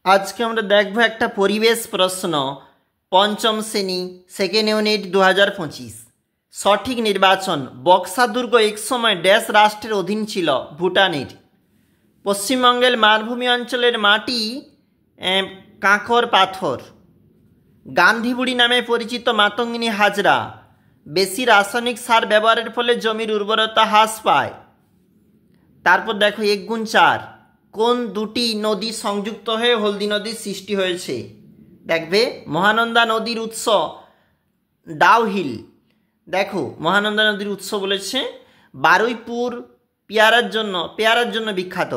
আজকে আমরা দেখব একটা পরিবেশ প্রশ্ন পঞ্চম শ্রেণী সেকেন্ড ইউনিট 2025। সঠিক নির্বাচন। বক্সা দুর্গ একসময় ড্যাশ রাষ্ট্রের অধীন ছিল? ভুটানের। পশ্চিমবঙ্গের মালভূমি অঞ্চলের মাটি কাঁকর পাথর। গান্ধীবুড়ি নামে পরিচিত মাতঙ্গিনী হাজরা। বেশি রাসায়নিক সার ব্যবহারের ফলে জমির উর্বরতা হ্রাস পায়। তারপর দেখো 1×4, কোন দুটি নদী সংযুক্ত হয়ে হলদি নদীর সৃষ্টি হয়েছে? দেখবে মহানন্দা নদীর উৎস ডাউহিল। দেখো মহানন্দা নদীর উৎস বলেছে বারুইপুর পেয়ারার জন্য বিখ্যাত।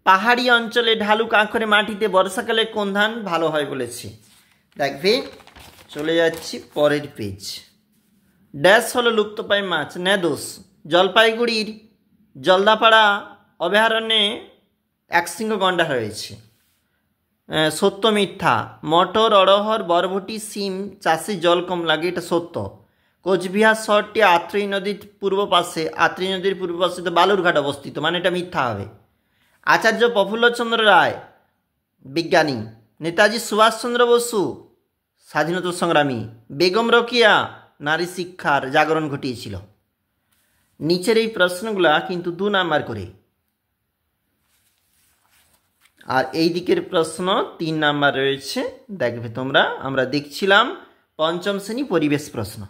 পাহাড়ি অঞ্চলে ঢালু কাঁকরে মাটিতে বর্ষাকালে কোন ধান ভালো হয় বলেছে। দেখবে চলে যাচ্ছি পরের পেজ। ড্যাশ হলো লুপ্তপ্রায় মাছ। নেদোস। জলপাইগুড়ির জলদাপাড়া অভয়ারণ্যে একশৃঙ্গ গন্ডার রয়েছে। সত্য মিথ্যা। মটর, অড়হর, বরবটি, সিম চাষে জল কম লাগে, এটা সত্য। কোচবিহার শহরটি আত্রেই নদীর পূর্ব পাশে তো বালুরঘাট অবস্থিত, মানে এটা মিথ্যা হবে। আচার্য প্রফুল্লচন্দ্র রায় বিজ্ঞানী। নেতাজি সুভাষচন্দ্র বসু স্বাধীনতা সংগ্রামী। বেগম রোকেয়া নারী শিক্ষার জাগরণ ঘটিয়েছিল। নিচের এই প্রশ্নগুলা কিন্তু 2 নাম্বার করে, আর এই দিকের প্রশ্ন 3 নাম্বার রয়েছে। দেখবে তোমরা, আমরা দেখছিলাম পঞ্চম শ্রেণী পরিবেশ প্রশ্ন।